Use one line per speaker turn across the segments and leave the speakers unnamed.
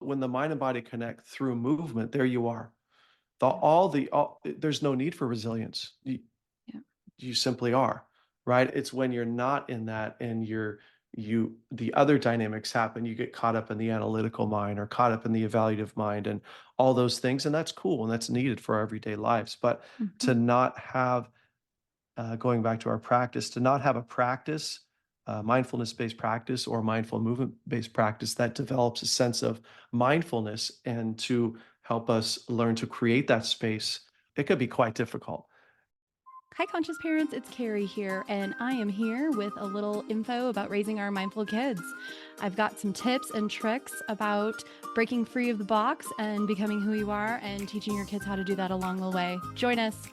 when the mind and body connect through movement, there you are.
Yeah.
There's no need for resilience.
Yeah.
You simply are, right? It's when you're not in that and the other dynamics happen. You get caught up in the analytical mind or caught up in the evaluative mind and all those things. And that's cool and that's needed for our everyday lives. But
Mhm.
to not have, going back to our practice, to not have a practice, mindfulness based practice or mindful movement based practice that develops a sense of mindfulness and to help us learn to create that space, it could be quite difficult.
Hi, conscious parents. It's Carrie here, and I am here with a little info about raising our mindful kids. I've got some tips and tricks about breaking free of the box and becoming who you are and teaching your kids how to do that along the way. Join us.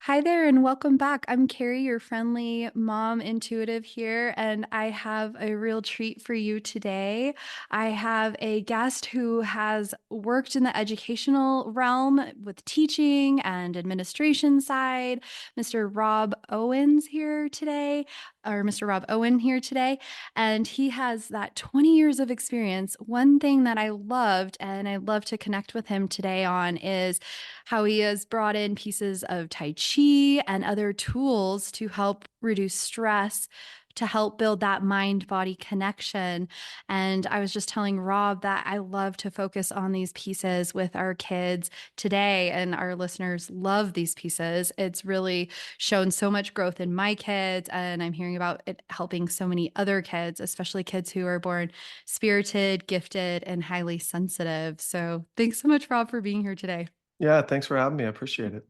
Hi there, and welcome back. I'm Carrie, your friendly mom intuitive here, and I have a real treat for you today. I have a guest who has worked in the educational realm with teaching and administration side, Mr. Rob Owens here today, or Mr. Rob Owen here today, and he has that 20 years of experience. One thing that I loved, and I'd love to connect with him today on, is how he has brought in pieces of Tai Chi and other tools to help reduce stress, to help build that mind body connection. And I was just telling Rob that I love to focus on these pieces with our kids today, and our listeners love these pieces. It's really shown so much growth in my kids, and I'm hearing about it helping so many other kids, especially kids who are born spirited, gifted, and highly sensitive. So thanks so much, Rob, for being here today.
Yeah, thanks for having me. I appreciate it.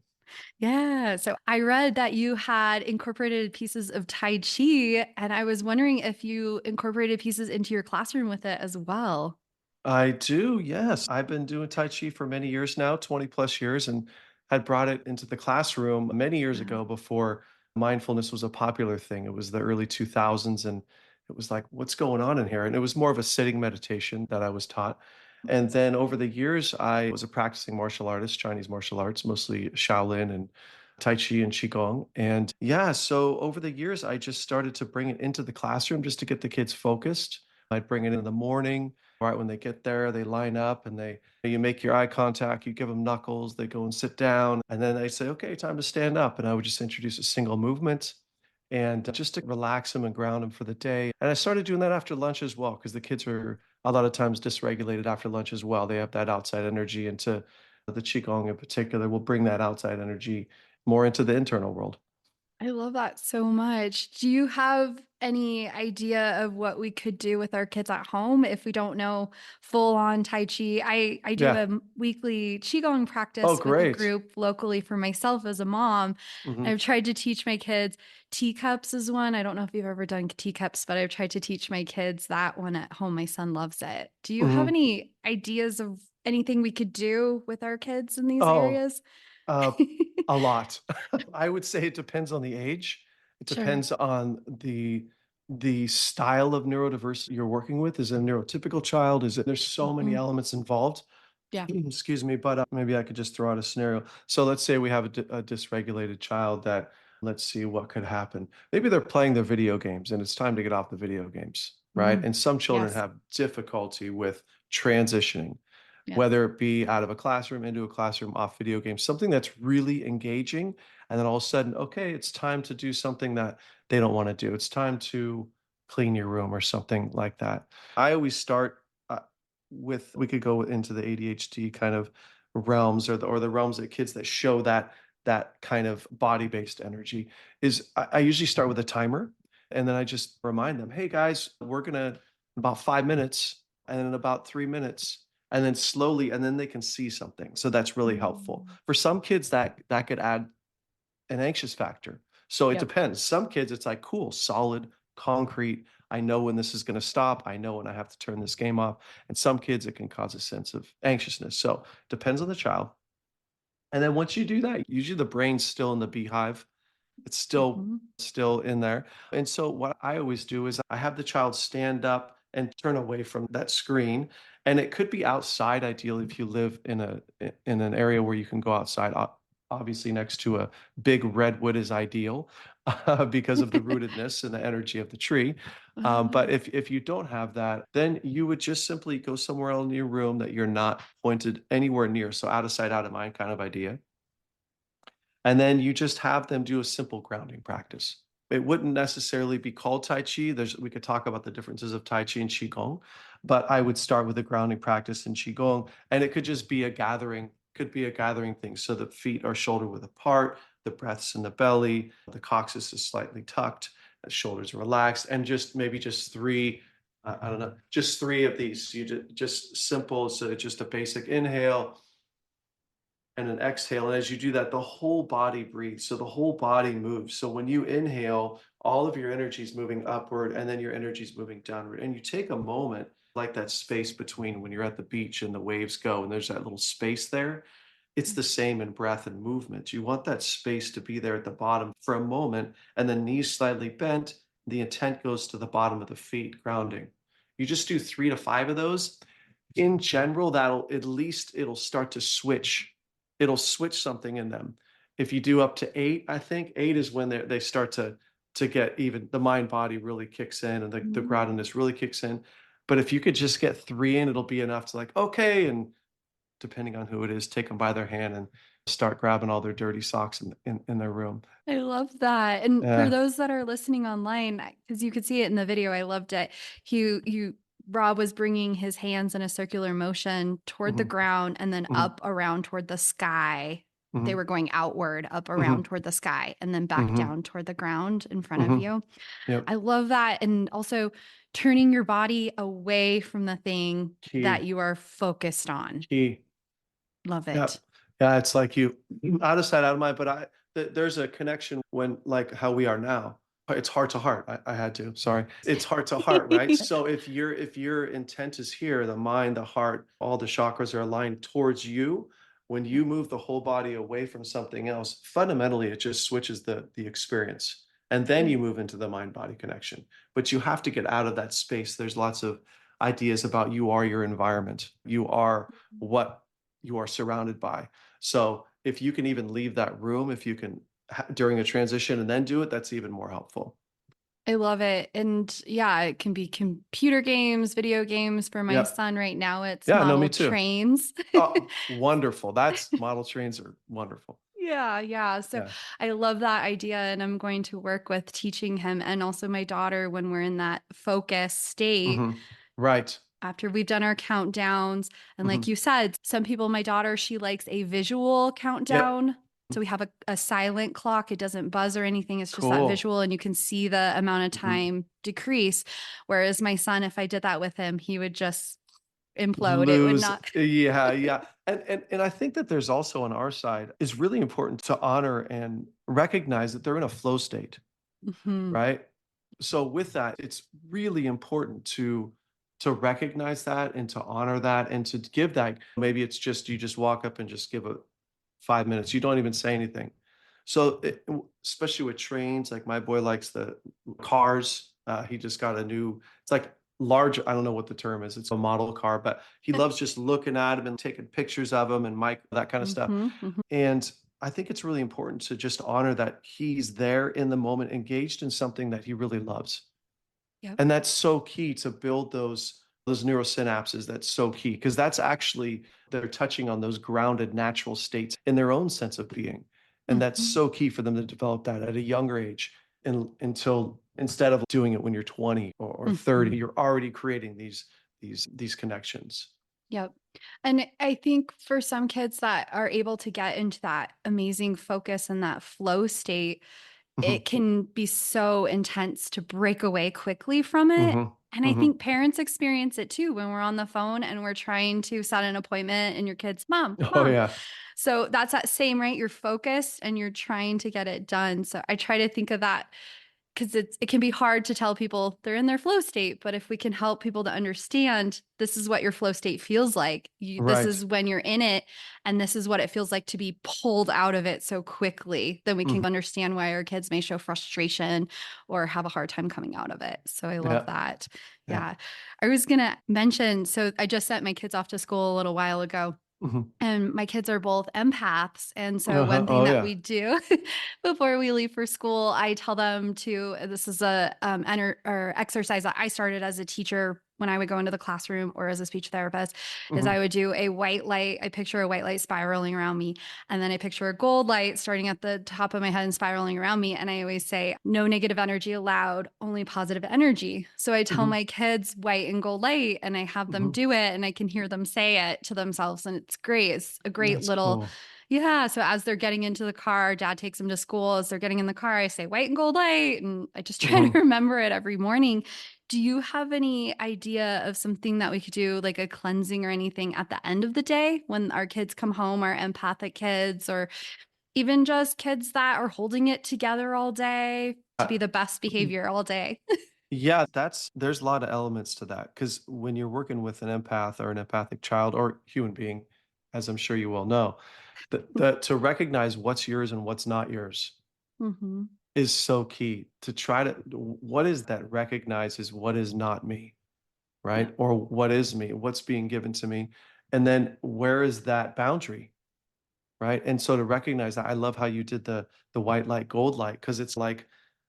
Yeah. So I read that you had incorporated pieces of Tai Chi, and I was wondering if you incorporated pieces into your classroom with it as well.
I do, yes. I've been doing Tai Chi for many years now, 20 plus years, and had brought it into the classroom many years
Wow.
ago before mindfulness was a popular thing. It was the early 2000s, and it was like, what's going on in here? And it was more of a sitting meditation that I was taught. And then over the years, I was a practicing martial artist, Chinese martial arts, mostly Shaolin and Tai Chi and Qigong. And yeah, so over the years, I just started to bring it into the classroom just to get the kids focused. I'd bring it in the morning. Right when they get there, they line up and you make your eye contact, you give them knuckles, they go and sit down, and then they say, "Okay, time to stand up." And I would just introduce a single movement and just to relax them and ground them for the day. And I started doing that after lunch as well, because the kids are a lot of times dysregulated after lunch as well. They have that outside energy into the qigong in particular will bring that outside energy more into the internal world.
I love that so much. Do you have any idea of what we could do with our kids at home if we don't know full on Tai Chi? I do
Yeah.
a weekly Qigong
Oh,
practice with a
great.
group locally for myself as a mom.
Mhm.
I've tried to teach my kids teacups is one. I don't know if you've ever done teacups, but I've tried to teach my kids that one at home. My son loves it. Do you have
Mhm.
any ideas of anything we could do with our kids in these
Oh,
areas?
Uh, a lot. I would say it depends on the age. It
Sure.
depends on the style of neurodiversity you're working with. Is it a neurotypical child? Is it there's so many
Mhm.
elements involved.
Yeah.
Excuse me, but maybe I could just throw out a scenario. So let's say we have a dysregulated child that let's see what could happen. Maybe they're playing their video games and it's time to get off the video games, right?
Mm.
And some children
Yes.
have difficulty with transitioning,
Yeah.
whether it be out of a classroom into a classroom, off video games, something that's really engaging. And then all of a sudden, okay, it's time to do something that they don't want to do. It's time to clean your room or something like that. I always start with, we could go into the ADHD kind of realms or the realms of kids that show that kind of body-based energy is I usually start with a timer and then I just remind them, hey guys, we're gonna about 5 minutes and then in about 3 minutes and then slowly and then they can see something. So that's really helpful.
Mm.
For some kids that could add an anxious factor. So it
Yep.
depends. Some kids, it's like, cool, solid, concrete. I know when this is going to stop. I know when I have to turn this game off. And some kids, it can cause a sense of anxiousness. So depends on the child. And then once you do that, usually the brain's still in the beehive. It's
Mhm.
still in there. And so what I always do is I have the child stand up and turn away from that screen. And it could be outside, ideally, if you live in an area where you can go outside. Obviously, next to a big redwood is ideal. because of the rootedness and the energy of the tree. But if you don't have that, then you would just simply go somewhere else in your room that you're not pointed anywhere near. So out of sight, out of mind kind of idea. And then you just have them do a simple grounding practice. It wouldn't necessarily be called Tai Chi. We could talk about the differences of Tai Chi and Qigong, but I would start with a grounding practice in Qigong, and it could just be a gathering, could be a gathering thing. So the feet are shoulder width apart, the breath's in the belly, the coccyx is slightly tucked, the shoulders are relaxed, and just maybe just three, I don't know, just three of these. Just simple, so just a basic inhale and an exhale. And as you do that, the whole body breathes. So the whole body moves. So when you inhale, all of your energy is moving upward and then your energy is moving downward. And you take a moment, like that space between when you're at the beach and the waves go and there's that little space there. It's the same in breath and movement. You want that space to be there at the bottom for a moment and then knees slightly bent. The intent goes to the bottom of the feet, grounding. You just do 3 to 5 of those. In general, that'll at least it'll start to switch. It'll switch something in them. If you do up to 8, I think 8 is when they start to get even the mind body really kicks in and the
Mhm.
groundedness really kicks in. But if you could just get 3 in, it'll be enough to like, okay, and depending on who it is, take them by their hand and start grabbing all their dirty socks in their room.
I love that. And for
Yeah.
those that are listening online, because you could see it in the video, I loved it. Rob was bringing his hands in a circular motion toward the
Mhm,
ground and then
mhm,
up around toward the sky. They
mhm,
were going outward, up around
mhm,
toward the sky, and then back
mhm,
down toward the ground in front of
mhm.
you.
Yep.
I love that. And also turning your body away from the thing that
Key,
you are focused on.
key.
Love
Yeah.
it.
Yeah, it's like you out of sight, out of mind, but there's a connection when like how we are now. It's heart to heart. I had to, sorry. It's heart to heart, right? So if your intent is here, the mind, the heart, all the chakras are aligned towards you. When you move the whole body away from something else, fundamentally it just switches the experience. And then you move into the mind body connection. But you have to get out of that space. There's lots of ideas about you are your environment. You are what you are surrounded by. So if you can even leave that room, if you can during a transition and then do it, that's even more helpful.
I love it. And yeah, it can be computer games, video games. For my
Yep.
son right now, it's
Yeah, no, me
model
too.
trains.
Oh, wonderful. That's model trains are wonderful.
Yeah, yeah. So
Yeah.
I love that idea. And I'm going to work with teaching him and also my daughter when we're in that focus state
Right.
after we've done our countdowns. And like
hmm
you said, some people, my daughter, she likes a visual
Yep.
countdown. So we have a silent clock. It doesn't buzz or anything. It's just that
Cool.
visual, and you can see the amount of
Mhm.
time decrease. Whereas my son, if I did that with him, he would just implode. It would
Lose.
not.
Yeah, yeah. And I think that there's also on our side is really important to honor and recognize that they're in a flow state.
Mhm.
Right? So with that, it's really important to recognize that and to honor that and to give that. Maybe it's just you just walk up and just give a 5 minutes. You don't even say anything. So especially with trains, like my boy likes the cars. He just got a new. It's like large. I don't know what the term is. It's a model car, but he loves just looking at them and taking pictures of them and Mike that kind of stuff.
Mhm, mhm.
And I think it's really important to just honor that he's there in the moment, engaged in something that he really loves.
Yep.
And that's so key to build those neurosynapses. That's so key because that's actually they're touching on those grounded natural states in their own sense of being. And that's
Mhm.
so key for them to develop that at a younger age until instead of doing it when you're 20 or 30,
Mhm.
you're already creating these connections.
Yep. And I think for some kids that are able to get into that amazing focus and that flow state, it
hmm
can be so intense to break away quickly from it.
hmm
And I
hmm
think parents experience it too when we're on the phone and we're trying to set an appointment and your kids, mom,
Oh
mom.
yeah.
So that's that same, right? You're focused and you're trying to get it done. So I try to think of that because it can be hard to tell people they're in their flow state, but if we can help people to understand this is what your flow state feels like, this
Right.
is when you're in it, and this is what it feels like to be pulled out of it so quickly, then we can
Mhm.
understand why our kids may show frustration or have a hard time coming out of it. So I love
Yeah.
that.
Yeah.
Yeah. I was going to mention, so I just sent my kids off to school a little while ago.
Mhm.
And my kids are both empaths, and so
Uh-huh.
one thing
Oh,
that
yeah.
we do before we leave for school, I tell them to this is a, or exercise that I started as a teacher when I would go into the classroom or as a speech therapist, is I
Mhm.
would do a white light. I picture a white light spiraling around me, and then I picture a gold light starting at the top of my head and spiraling around me, and I always say, "No negative energy allowed, only positive energy." So I tell
Mhm.
my kids white and gold light, and I have them
Mhm.
do it, and I can hear them say it to themselves, and it's great. It's a great
That's
little,
cool.
yeah. So as they're getting into the car, dad takes them to school. As they're getting in the car, I say white and gold light, and I just try to
Mhm.
remember it every morning. Do you have any idea of something that we could do, like a cleansing or anything at the end of the day when our kids come home, our empathic kids, or even just kids that are holding it together all day to
Uh,
be the best
y
behavior all day?
yeah, there's a lot of elements to that because when you're working with an empath or an empathic child or human being, as I'm sure you well know, the to recognize what's yours and what's not yours
Mhm.
is so key. To try to what is that recognizes what is not me,
Yeah.
right? Or what is me? What's being given to me? And then where is that boundary? Right? And so to recognize that, I love how you did the white light, gold light, because it's like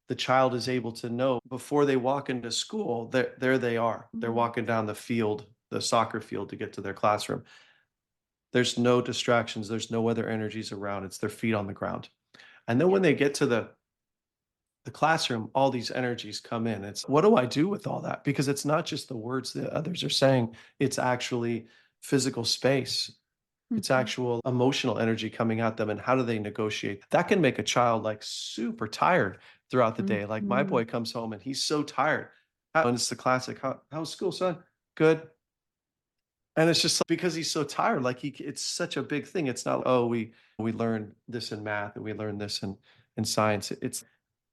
the child is able to know before they walk into school, there they are. They're
Mm.
walking down the field, the soccer field to get to their classroom. There's no distractions, there's no other energies around. It's their feet on the ground. And then
Yeah.
when they get to the classroom, all these energies come in. It's what do I do with all that? Because it's not just the words that others are saying, it's actually physical space. It's
Mhm.
actual emotional energy coming at them, and how do they negotiate? That can make a child, like, super tired throughout the day. Like, my
Mhm.
boy comes home and he's so tired. And it's the classic, "How's school, son?" "Good." And it's just because he's so tired, like, it's such a big thing. It's not, "Oh, we learned this in math, and we learned this in science." It's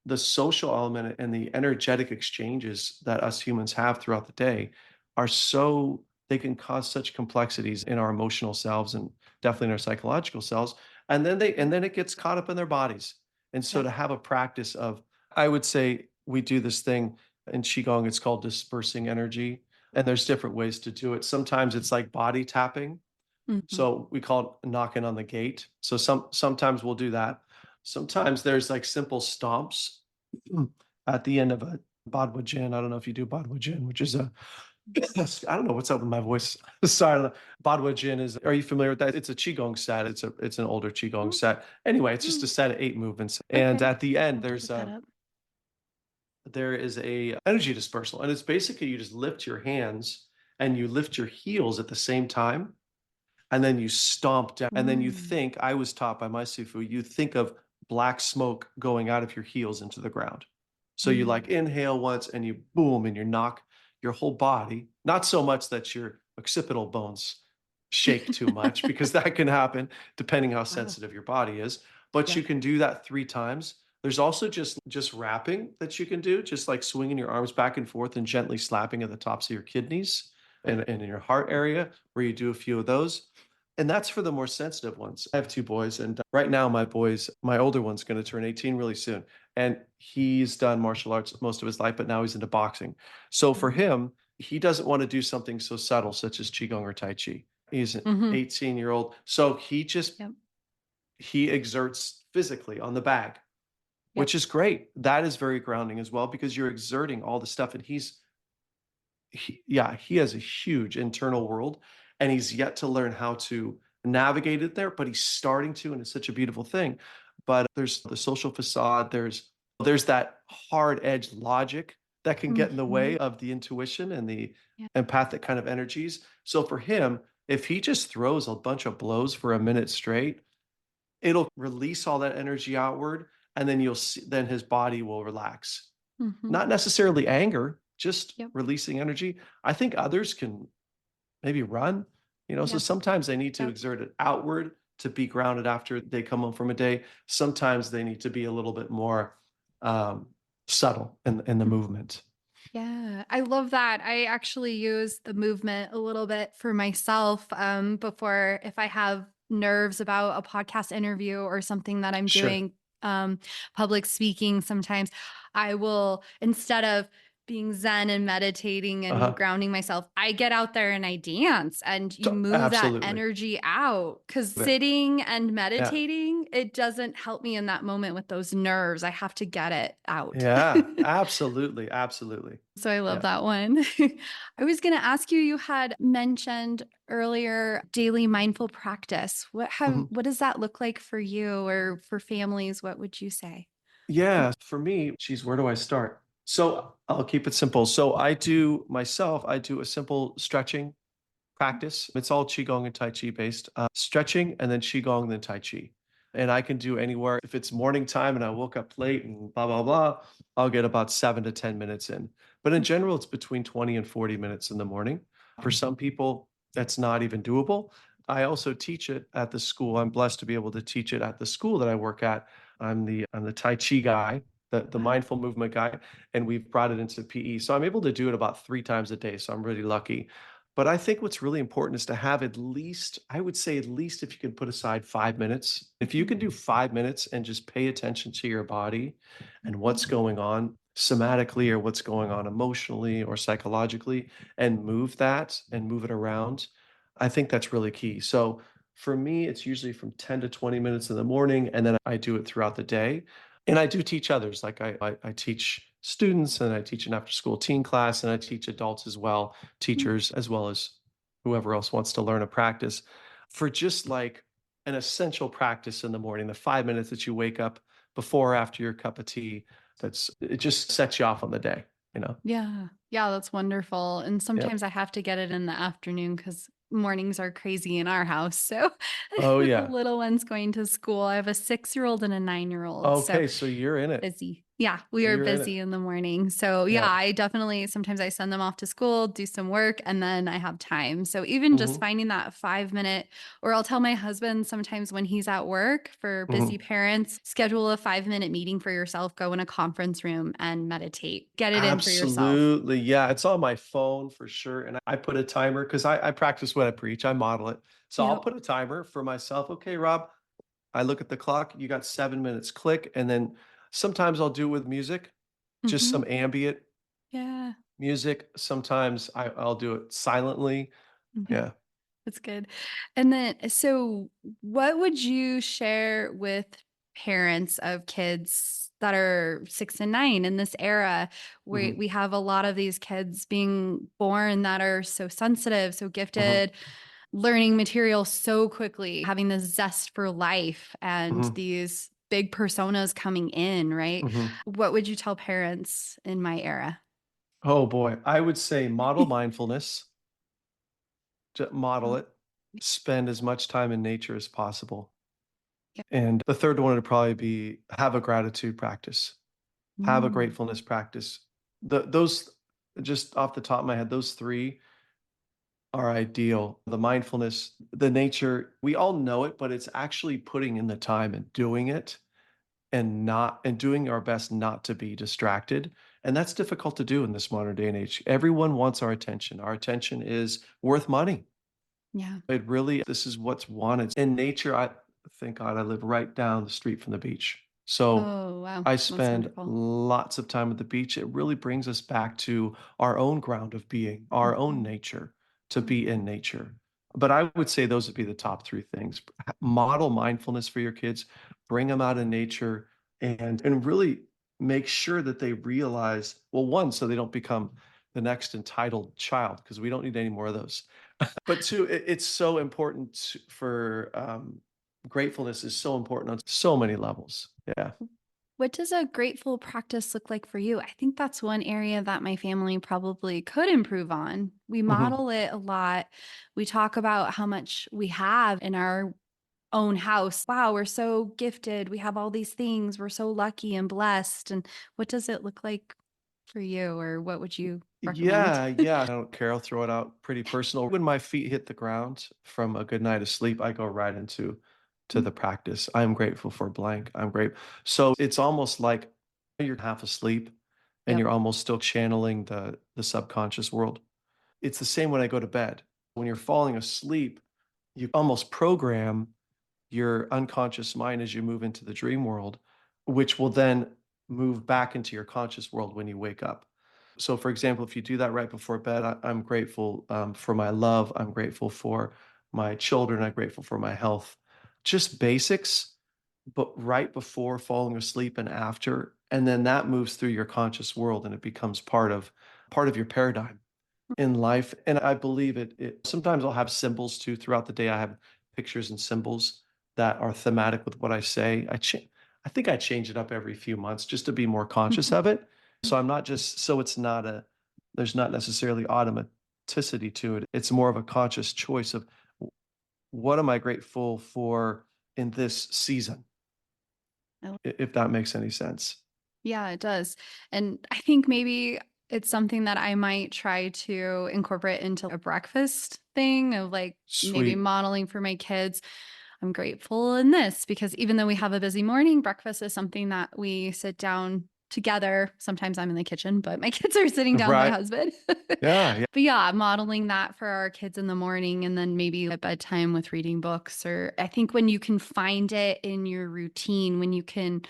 the social element and the energetic exchanges that us humans have throughout the day are so they can cause such complexities in our emotional selves and definitely in our psychological selves. And then it gets caught up in their bodies. And so
Yep.
to have a practice of, I would say we do this thing in Qigong, it's called dispersing energy. And there's different ways to do it. Sometimes it's like body tapping.
Mhm.
So we call it knocking on the gate. So sometimes we'll do that. Sometimes there's like simple stomps at the end of a Bodwa Jin. I don't know if you do Bodwa Jin, which is a I don't know what's up with my voice. Sorry. Bodwa Jin is, are you familiar with that? It's a Qigong set. It's an older Qigong
Oh,
set. Anyway, it's just a
mm,
set of 8 movements. And
okay.
at the end,
I'll have to look that up.
there is a energy dispersal. And it's basically you just lift your hands and you lift your heels at the same time and then you stomp down and then you
Mm.
think I was taught by my sifu, you think of black smoke going out of your heels into the ground. So you like
Mm.
inhale once and you boom and you knock your whole body, not so much that your occipital bones shake too much because that can happen depending how
Wow.
sensitive your body is, but
Yeah.
you can do that 3 times. There's also just wrapping that you can do, just like swinging your arms back and forth and gently slapping at the tops of your kidneys and in your heart area where you do a few of those. And that's for the more sensitive ones. I have 2 boys, and right now my older one's gonna turn 18 really soon, and he's done martial arts most of his life, but now he's into boxing. So for
Oh.
him, he doesn't wanna do something so subtle such as Qigong or Tai Chi. He's an
Mhm.
18-year-old, so
Yep.
he exerts physically on the bag,
Yep.
which is great. That is very grounding as well because you're exerting all the stuff, and he has a huge internal world, and he's yet to learn how to navigate it there, but he's starting to, and it's such a beautiful thing. But there's the social facade, there's that hard edged logic that can get in the way
Mhm.
of the intuition and the
Yeah.
empathic kind of energies. So for him, if he just throws a bunch of blows for a minute straight, it'll release all that energy outward, and then you'll see then his body will relax.
Mhm.
Not necessarily anger, just
Yep.
releasing energy. I think others can maybe run, so
Yeah.
sometimes they need to
Yep.
exert it outward to be grounded after they come home from a day. Sometimes they need to be a little bit more um, subtle in the movement.
Yeah, I love that. I actually use the movement a little bit for myself before if I have nerves about a podcast interview or something that I'm
Sure.
doing, public speaking. Sometimes I will, instead of being zen and meditating and
Uh-huh.
grounding myself, I get out there and I dance and you move that
Absolutely.
energy out. Because
Yeah.
sitting and
Yeah.
meditating, it doesn't help me in that moment with those nerves. I have to get it out.
Yeah. Absolutely. Absolutely.
So I love
Yeah.
that one. I was going to ask you, you had mentioned earlier daily mindful practice.
Mhm.
What does that look like for you or for families? What would you say?
Yeah, for me, geez, where do I start? So I'll keep it simple. So I do a simple stretching practice. It's all Qigong and Tai Chi based. Stretching and then Qigong, then Tai Chi. And I can do anywhere. If it's morning time and I woke up late and blah, blah, blah, I'll get about 7 to 10 minutes in. But in general, it's between 20 and 40 minutes in the morning. For some people, that's not even doable. I also teach it at the school. I'm blessed to be able to teach it at the school that I work at. I'm the Tai Chi guy, the
Wow.
mindful movement guy, and we've brought it into PE. So I'm able to do it about 3 times a day. So I'm really lucky. But I think what's really important is to have at least, I would say at least if you can put aside 5 minutes, if you
Mhm,
can do 5 minutes and just pay attention to your body and
mhm.
what's going on somatically or what's going on emotionally or psychologically and move that and move it around, I think that's really key. So for me, it's usually from 10 to 20 minutes in the morning, and then I do it throughout the day. And I do teach others. Like I teach students and I teach an after school teen class and I teach adults as well,
Mm,
teachers as well as whoever else wants to learn a practice for just like an essential practice in the morning, the 5 minutes that you wake up before or after your cup of tea. It just sets you off on the day, you know?
yeah. Yeah, that's wonderful. And
Yep.
sometimes I have to get it in the afternoon because mornings are crazy in our house. So
Oh
the
yeah.
little one's going to school. I have a 6 year old and a 9 year old. So
Okay. So you're in it.
busy. Yeah, we are
You're in it.
busy in the morning. So, yeah,
Yeah.
I definitely sometimes I send them off to school, do some work, and then I have time. So, even just
Hmm.
finding that 5 minute, or I'll tell my husband sometimes when he's at work for busy
Hmm.
parents, schedule a 5 minute meeting for yourself, go in a conference room and meditate, get it in for yourself.
Absolutely. Yeah. It's on my phone for sure. And I put a timer because I practice what I preach. I model it. So I'll
Yep.
put a timer for myself. Okay, Rob, I look at the clock. You got 7 minutes, click. And then sometimes I'll do it with music, just
Hmm.
some ambient
Yeah.
music. Sometimes I'll do it silently.
Mhm.
Yeah.
That's good. And then, so what would you share with parents of kids that are 6 and 9 in this era where
Hmm.
we have a lot of these kids being born that are so sensitive, so
Hmm.
gifted, learning material so quickly, having this zest for life and
Hmm.
these big personas coming in, right?
Hmm.
What would you tell parents in my era?
Oh boy. I would say model mindfulness, model
Oh,
it, spend as much time in nature as possible.
yeah.
And the third one would probably be have a gratitude practice, have a
Mm,
gratefulness practice. Those, just off the top of my head, those three are ideal. The mindfulness, the nature, we all know it, but it's actually putting in the time and doing it and doing our best not to be distracted. And that's difficult to do in this modern day and age. Everyone wants our attention. Our attention is worth money.
yeah.
It really, this is what's wanted. In nature, thank God I live right down the street from the beach. So
Oh, wow.
I
That's
spend
wonderful.
lots of time at the beach. It really brings us back to our own ground of being, our own
Mhm.
nature, to be in nature. But I would say those would be the top three things. Model mindfulness for your kids, bring them out in nature, and really make sure that they realize, well, one, so they don't become the next entitled child, because we don't need any more of those. But two, it's so important for gratefulness is so important on so many levels. Yeah.
What does a grateful practice look like for you? I think that's one area that my family probably could improve on. We
Mhm.
model it a lot. We talk about how much we have in our own house. Wow, we're so gifted. We have all these things. We're so lucky and blessed. And what does it look like for you, or what would you recommend?
Yeah, yeah. I don't care. I'll throw it out pretty personal. When my feet hit the ground from a good night of sleep, I go right into the practice. I'm grateful for blank. I'm great. So it's almost like you're half asleep and
Yep.
you're almost still channeling the subconscious world. It's the same when I go to bed. When you're falling asleep, you almost program your unconscious mind as you move into the dream world, which will then move back into your conscious world when you wake up. So, for example, if you do that right before bed, I'm grateful for my love. I'm grateful for my children. I'm grateful for my health. Just basics, but right before falling asleep and after, and then that moves through your conscious world and it becomes part of your paradigm in life. And I believe it sometimes I'll have symbols too throughout the day. I have pictures and symbols that are thematic with what I say. I think I change it up every few months just to be more conscious
Mhm.
of it. So I'm not just so it's not a there's not necessarily automaticity to it. It's more of a conscious choice of what am I grateful for in this season,
I
if that makes any sense.
Yeah, it does. And I think maybe it's something that I might try to incorporate into a breakfast thing of like maybe
Sweet.
modeling for my kids. I'm grateful in this because even though we have a busy morning, breakfast is something that we sit down together. Sometimes I'm in the kitchen, but my kids are sitting down with my
Right.
husband.
Yeah, yeah.
But yeah, modeling that for our kids in the morning and then maybe at bedtime with reading books. Or I think when you can find it in your routine, when you can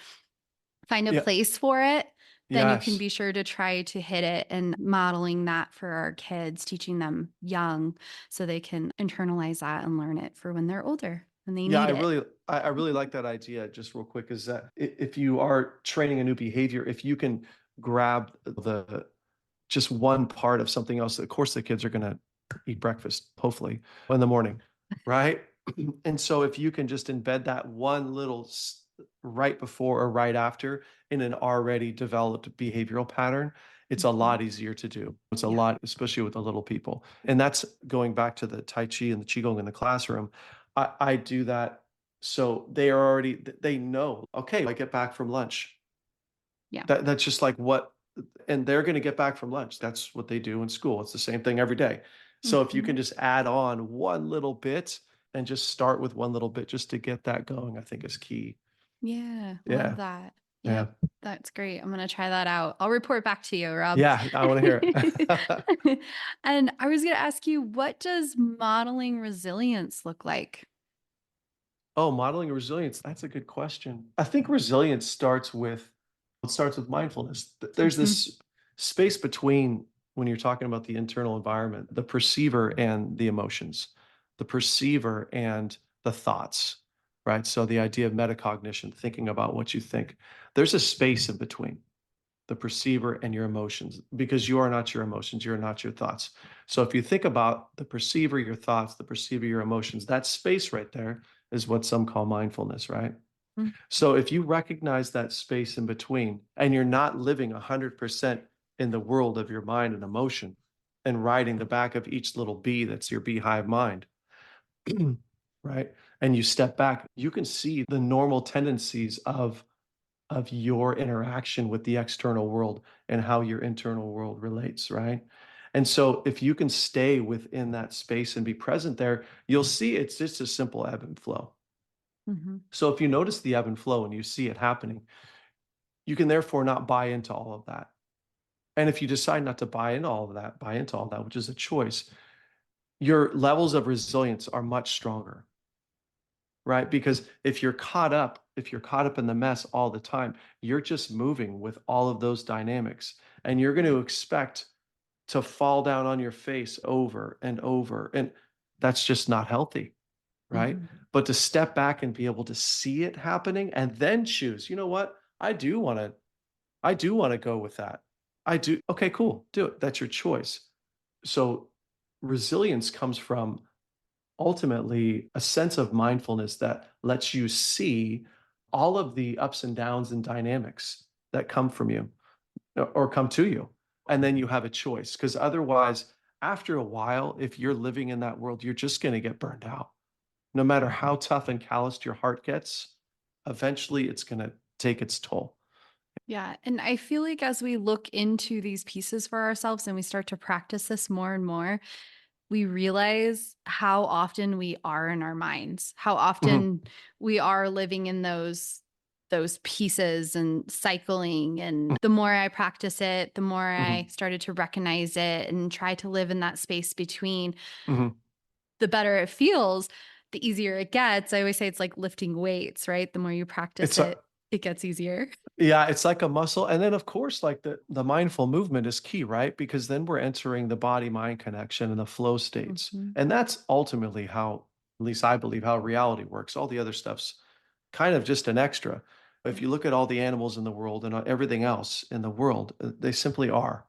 find a
Yeah.
place for it, then you can
Yes.
be sure to try to hit it and modeling that for our kids, teaching them young so they can internalize that and learn it for when they're older and they
Yeah,
need it.
I really like that idea just real quick is that if you are training a new behavior, if you can grab the just one part of something else, of course the kids are going to eat breakfast, hopefully, in the morning, right? And so if you can just embed that one little right before or right after in an already developed behavioral pattern, it's a
Mhm.
lot easier to do. It's a
Yeah.
lot, especially with the little people. And that's going back to the Tai Chi and the Qigong in the classroom. I do that. So they are already, they know, okay, I get back from lunch.
Yeah.
That's just like what and they're gonna get back from lunch. That's what they do in school. It's the same thing every day. So if you can
Mhm.
just add on one little bit and just start with one little bit just to get that going, I think is key.
Yeah. Love
Yeah,
that.
yeah.
Yep. That's great. I'm going to try that out. I'll report back to you, Rob.
Yeah, I wanna hear it.
And I was going to ask you, what does modeling resilience look like?
Oh, modeling resilience, that's a good question. I think resilience starts with mindfulness. There's
Mhm.
this space between when you're talking about the internal environment, the perceiver and the emotions, the perceiver and the thoughts, right? So the idea of metacognition, thinking about what you think. There's a space in between the perceiver and your emotions because you are not your emotions, you're not your thoughts. So if you think about the perceiver, your thoughts, the perceiver, your emotions, that space right there is what some call mindfulness, right?
Mm.
So if you recognize that space in between and you're not living 100% in the world of your mind and emotion and riding the back of each little bee that's your beehive mind, right? And you step back, you can see the normal tendencies of your interaction with the external world and how your internal world relates, right? And so if you can stay within that space and be present there, you'll see it's just a simple ebb and flow.
Mhm.
So if you notice the ebb and flow and you see it happening, you can therefore not buy into all of that. And if you decide not to buy into all that, which is a choice, your levels of resilience are much stronger, right? Because if you're caught up in the mess all the time, you're just moving with all of those dynamics and you're going to expect to fall down on your face over and over. And that's just not healthy, right?
Mhm.
But to step back and be able to see it happening and then choose, you know what? I do want to go with that. I do. Okay, cool. Do it. That's your choice. So resilience comes from ultimately a sense of mindfulness that lets you see all of the ups and downs and dynamics that come from you or come to you. And then you have a choice. Because otherwise, after a while, if you're living in that world, you're just going to get burned out. No matter how tough and calloused your heart gets, eventually it's going to take its toll.
Yeah. And I feel like as we look into these pieces for ourselves and we start to practice this more and more, we realize how often we are in our minds, how
Mhm,
often we are living in those pieces and cycling. And the more I practice it, the more I
mhm,
started to recognize it and try to live in that space between,
mhm.
the better it feels, the easier it gets. I always say it's like lifting weights, right? The more you practice
It's a
it. it gets easier.
Yeah, it's like a muscle. And then of course, like the mindful movement is key, right? Because then we're entering the body-mind connection and the flow states.
Mhm.
And that's ultimately how, at least I believe, how reality works. All the other stuff's kind of just an extra. If
Yeah.
you look at all the animals in the world and everything else in the world, they simply are,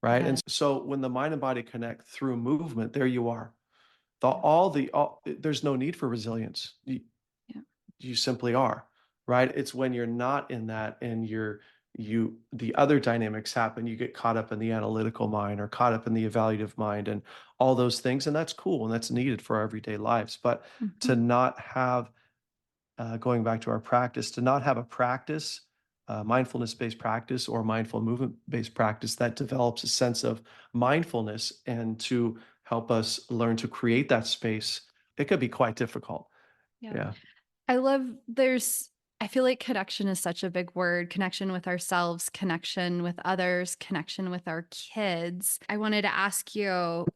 right? And
Yeah.
so when the mind and body connect through movement, there you are.
Yeah.
There's no need for resilience.
Yeah.
You simply are, right? It's when you're not in that and the other dynamics happen, you get caught up in the analytical mind or caught up in the evaluative mind and all those things. And that's cool and that's needed for our everyday lives. But to
Mhm.
not have, going back to our practice, to not have a practice, mindfulness based practice or mindful movement based practice that develops a sense of mindfulness and to help us learn to create that space, it could be quite difficult.
Yeah.
Yeah.
I love there's I feel like connection is such a big word, connection with ourselves, connection with others, connection with our kids. I wanted to ask you,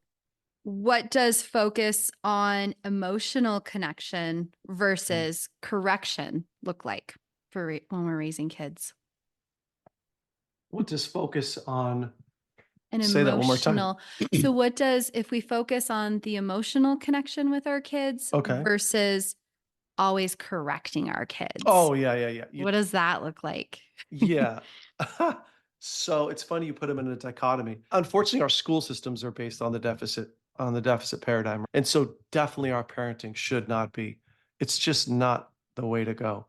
what does focus on emotional connection versus correction look like for when we're raising kids?
What does focus on?
An
Say that one more time.
emotional. So what does if we focus on the emotional connection with our kids
Okay.
versus always correcting our kids?
Oh, yeah, yeah, yeah.
What does that look like?
Yeah. So it's funny you put them in a dichotomy. Unfortunately, our school systems are based on the deficit paradigm. And so definitely our parenting should not be. It's just not the way to go.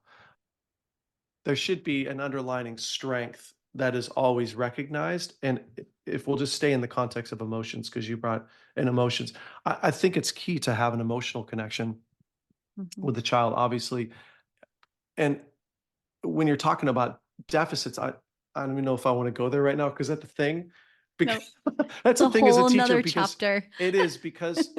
There should be an underlining strength that is always recognized. And if we'll just stay in the context of emotions, because you brought in emotions, I think it's key to have an emotional connection
Mhm.
with the child, obviously. And when you're talking about deficits, I don't even know if I want to go there right now because that's the thing.
No,
Because that's
it's
the
a
thing as a
whole
teacher,
nother
because
chapter.
it is because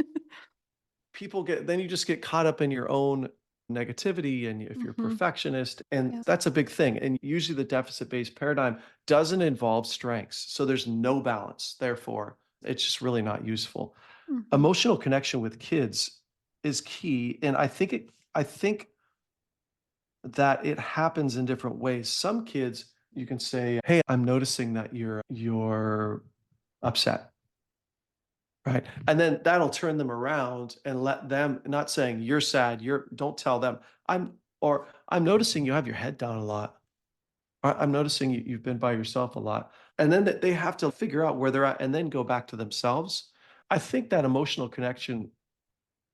you just get caught up in your own negativity and if you're a
Mhm.
perfectionist, and
Yep.
that's a big thing. And usually the deficit-based paradigm doesn't involve strengths. So there's no balance. Therefore, it's just really not useful.
Mhm.
Emotional connection with kids is key. And I think that it happens in different ways. Some kids, you can say, "Hey, I'm noticing that you're upset." Right? And then that'll turn them around and let them, not saying you're sad, don't tell them. I'm noticing you have your head down a lot. I'm noticing you've been by yourself a lot. And then they have to figure out where they're at and then go back to themselves. I think that emotional connection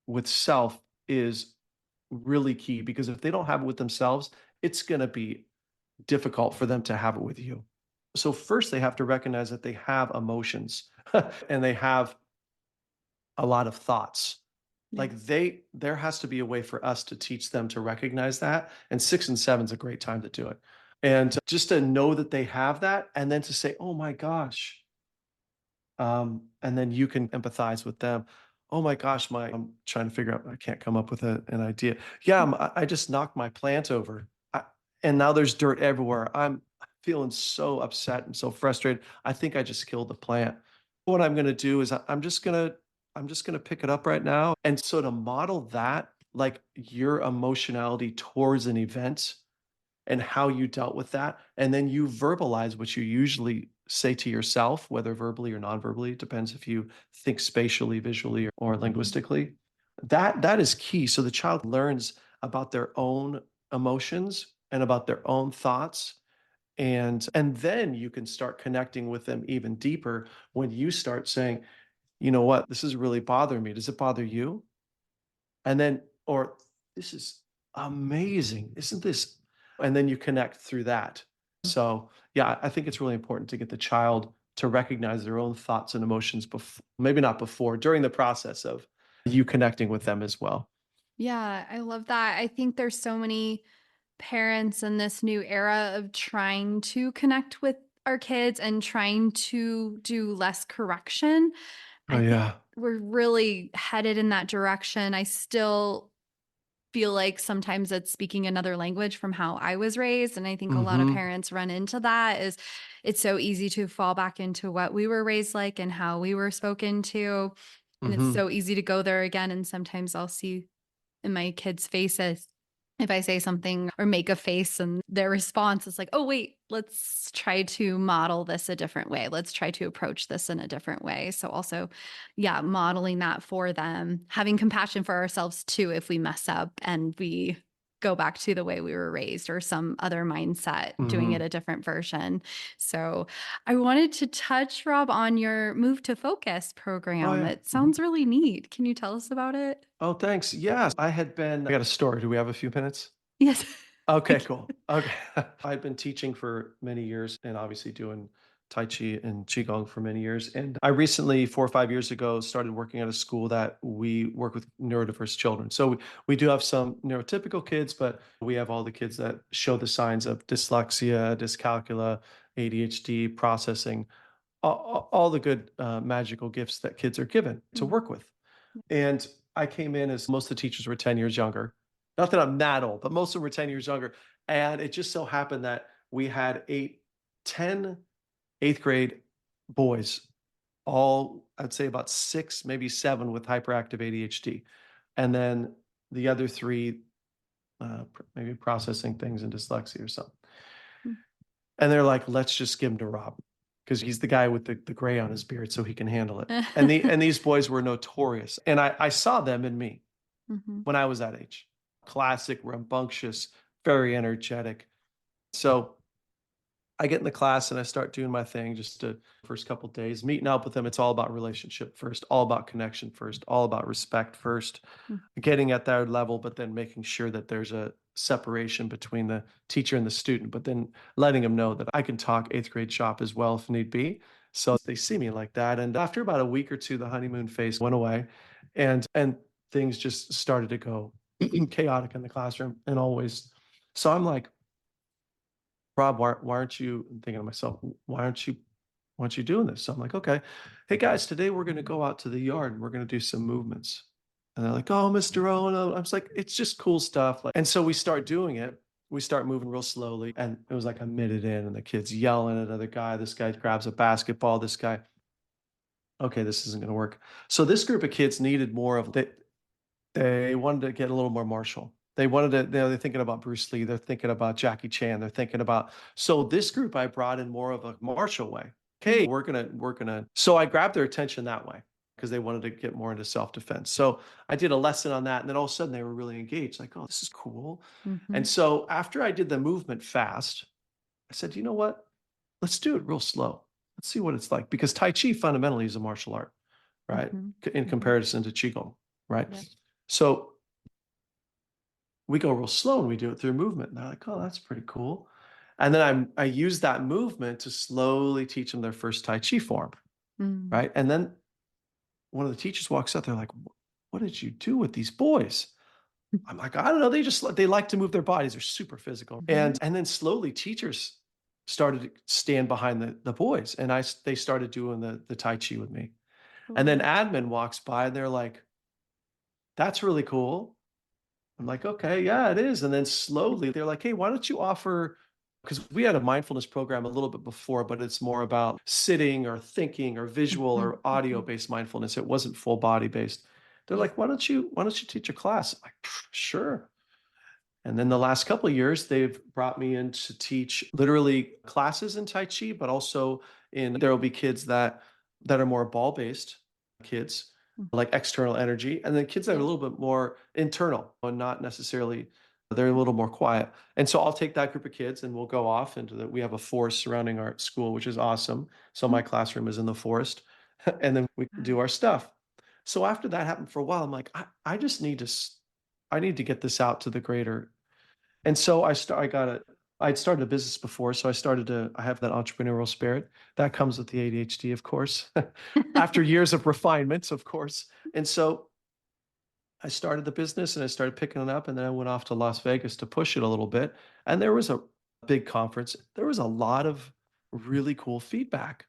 with self is really key because if they don't have it with themselves, it's going to be difficult for them to have it with you. So first they have to recognize that they have emotions and they have a lot of thoughts.
Yeah.
Like there has to be a way for us to teach them to recognize that. And 6 and 7 is a great time to do it. And just to know that they have that and then to say, oh my gosh, and then you can empathize with them. Oh my gosh, I'm trying to figure out, I can't come up with an idea. Yeah, I just knocked my plant over. And now there's dirt everywhere. I'm feeling so upset and so frustrated. I think I just killed the plant. What I'm going to do is I'm just going to pick it up right now. And so to model that, like your emotionality towards an event and how you dealt with that. And then you verbalize what you usually say to yourself, whether verbally or non-verbally, it depends if you think spatially, visually, or
Mhm.
linguistically. That is key. So the child learns about their own emotions and about their own thoughts. And then you can start connecting with them even deeper when you start saying, you know what, this is really bothering me. Does it bother you? And then, or this is amazing. Isn't this? And then you connect through that. So, yeah, I think it's really important to get the child to recognize their own thoughts and emotions before, maybe not before, during the process of you connecting with them as well.
Yeah, I love that. I think there's so many parents in this new era of trying to connect with our kids and trying to do less correction.
Oh,
I think
yeah.
we're really headed in that direction. I still feel like sometimes it's speaking another language from how I was raised, and I think a lot of
Hmm.
parents run into that is it's so easy to fall back into what we were raised like and how we were spoken to, and it's
Hmm.
so easy to go there again, and sometimes I'll see in my kids' faces if I say something or make a face and their response is like, "Oh, wait, let's try to model this a different way. Let's try to approach this in a different way." So also, yeah, modeling that for them, having compassion for ourselves too if we mess up and we go back to the way we were raised or some other mindset, doing it
Mhm.
a different version. So, I wanted to touch, Rob, on your Move to Focus
Oh,
program.
yeah.
It
Mhm.
sounds really neat. Can you tell us about it?
Oh, thanks. Yes, I got a story. Do we have a few minutes?
Yes.
Okay,
Thank
cool.
you.
Okay. I've been teaching for many years and obviously doing Tai Chi and Qigong for many years. And I recently, 4 or 5 years ago, started working at a school that we work with neurodiverse children. So we do have some neurotypical kids, but we have all the kids that show the signs of dyslexia, dyscalculia, ADHD, processing, all the good magical gifts that kids are given to
Mm,
work with. And I came in as most of the teachers were 10 years younger. Not that I'm that old, but most of them were 10 years younger. And it just so happened that we had 10 eighth grade boys, all I'd say about six, maybe seven with hyperactive ADHD. And then the other three, maybe processing things and dyslexia or something.
mm.
And they're like, let's just give him to Rob because he's the guy with the gray on his beard so he can handle it. And these boys were notorious. And I saw them in me
Mhm,
when I was that age. Classic, rambunctious, very energetic. So I get in the class and I start doing my thing just the first couple days, meeting up with them. It's all about relationship first, all about connection first, all about respect first,
mm,
getting at that level, but then making sure that there's a separation between the teacher and the student, but then letting them know that I can talk eighth grade shop as well if need be. So they see me like that. And after about a week or two, the honeymoon phase went away and things just started to go chaotic in the classroom and always. So I'm like, Rob, why aren't you I'm thinking to myself, why aren't you doing this? So I'm like, okay, hey guys, today we're going to go out to the yard and we're going to do some movements. And they're like, oh, Mr. Owen. I was like, it's just cool stuff. And so we start doing it. We start moving real slowly. And it was like a minute in, and the kid's yelling at another guy. This guy grabs a basketball. This guy, okay, this isn't going to work. So this group of kids needed more of they wanted to get a little more martial. They wanted to, they're thinking about Bruce Lee, they're thinking about Jackie Chan, they're thinking about, so this group I brought in more of a martial way.
mm,
Okay, so I grabbed their attention that way because they wanted to get more into self-defense. So I did a lesson on that, and then all of a sudden they were really engaged, like, oh, this is cool. And
mhm,
so after I did the movement fast, I said, you know what? Let's do it real slow. Let's see what it's like. Because Tai Chi fundamentally is a martial art, right?
mhm,
In
mhm.
comparison to Qigong, right?
Yep.
So we go real slow and we do it through movement. And they're like, oh, that's pretty cool. And then I use that movement to slowly teach them their first Tai Chi form,
Mm,
right? And then one of the teachers walks up, they're like, what did you do with these boys? I'm like, I don't know. They like to move their bodies. They're super physical.
mhm.
And then slowly teachers started to stand behind the boys. And they started doing the Tai Chi with me. And then
Cool.
admin walks by and they're like, that's really cool. I'm like, okay, yeah, it is. And then slowly they're like, hey, why don't you offer? Because we had a mindfulness program a little bit before, but it's more about sitting or thinking or visual
Mhm,
or audio
mhm.
based mindfulness. It wasn't full body based. They're
Yeah.
like, why don't you teach a class? I'm like, sure. And then the last couple of years, they've brought me in to teach literally classes in Tai Chi, but also there will be kids that are more ball based kids,
Mm,
like external energy, and then kids that are a
yeah.
little bit more internal and not necessarily they're a little more quiet. And so I'll take that group of kids and we'll go off into we have a forest surrounding our school, which is awesome. So
Mm,
my classroom is in the forest, and then we do
wow.
our stuff. So after that happened for a while, I'm like, I just need to I need to get this out to the greater. And so I'd started a business before, so I have that entrepreneurial spirit. That comes with the ADHD, of course, after years of refinements, of course. And so I started the business and I started picking it up, and then I went off to Las Vegas to push it a little bit. And there was a big conference. There was a lot of really cool feedback.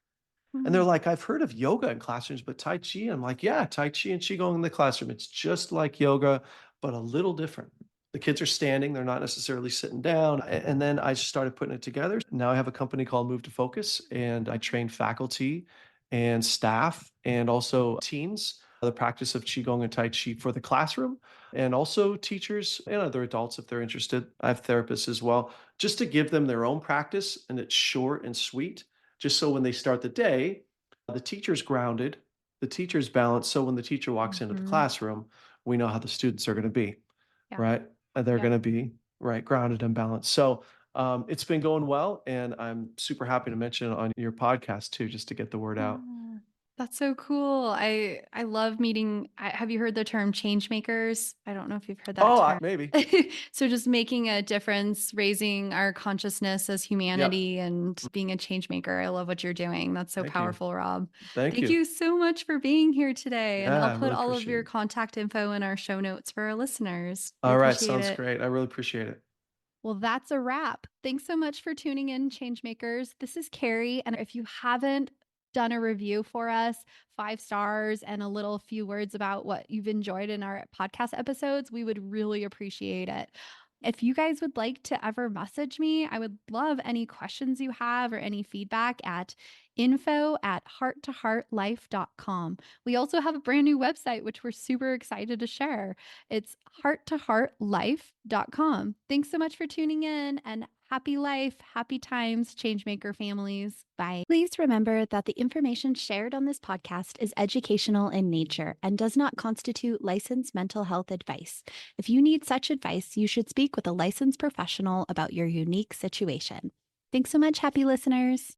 And they're
Mm,
like, I've heard of yoga in classrooms, but Tai Chi. I'm like, yeah, Tai Chi and Qigong in the classroom. It's just like yoga, but a little different. The kids are standing, they're not necessarily sitting down. And then I started putting it together. Now I have a company called Move to Focus, and I train faculty and staff and also teens the practice of Qigong and Tai Chi for the classroom, and also teachers and other adults if they're interested. I have therapists as well, just to give them their own practice. And it's short and sweet, just so when they start the day, the teacher's grounded, the teacher's balanced. So when the teacher walks into the
Mhm.
classroom, we know how the students are going to be,
Yeah.
right? They're
Yep.
going to be right, grounded and balanced. So it's been going well, and I'm super happy to mention it on your podcast too, just to get the word out.
Oh, that's so cool. I love meeting have you heard the term change makers? I don't know if you've heard that
Oh,
term.
maybe.
So just making a difference, raising our consciousness as
Yep.
humanity and being a change maker. I love what you're doing. That's so
Thank you.
powerful, Rob.
Thank
Thank
you.
you so much for being here today. And
Yeah,
I'll
I
put
really
all of
appreciate
your
it.
contact info in our show notes for our listeners. We
All right,
appreciate
sounds
it.
great. I really appreciate it.
Well, that's a wrap. Thanks so much for tuning in, Changemakers. This is Carrie. And if you haven't done a review for us, 5 stars and a little few words about what you've enjoyed in our podcast episodes, we would really appreciate it. If you guys would like to ever message me, I would love any questions you have or any feedback at info@hearttoheartlife.com. We also have a brand new website, which we're super excited to share. It's hearttoheartlife.com. Thanks so much for tuning in and happy life, happy times, changemaker families. Bye. Please remember that the information shared on this podcast is educational in nature and does not constitute licensed mental health advice. If you need such advice, you should speak with a licensed professional about your unique situation. Thanks so much, happy listeners.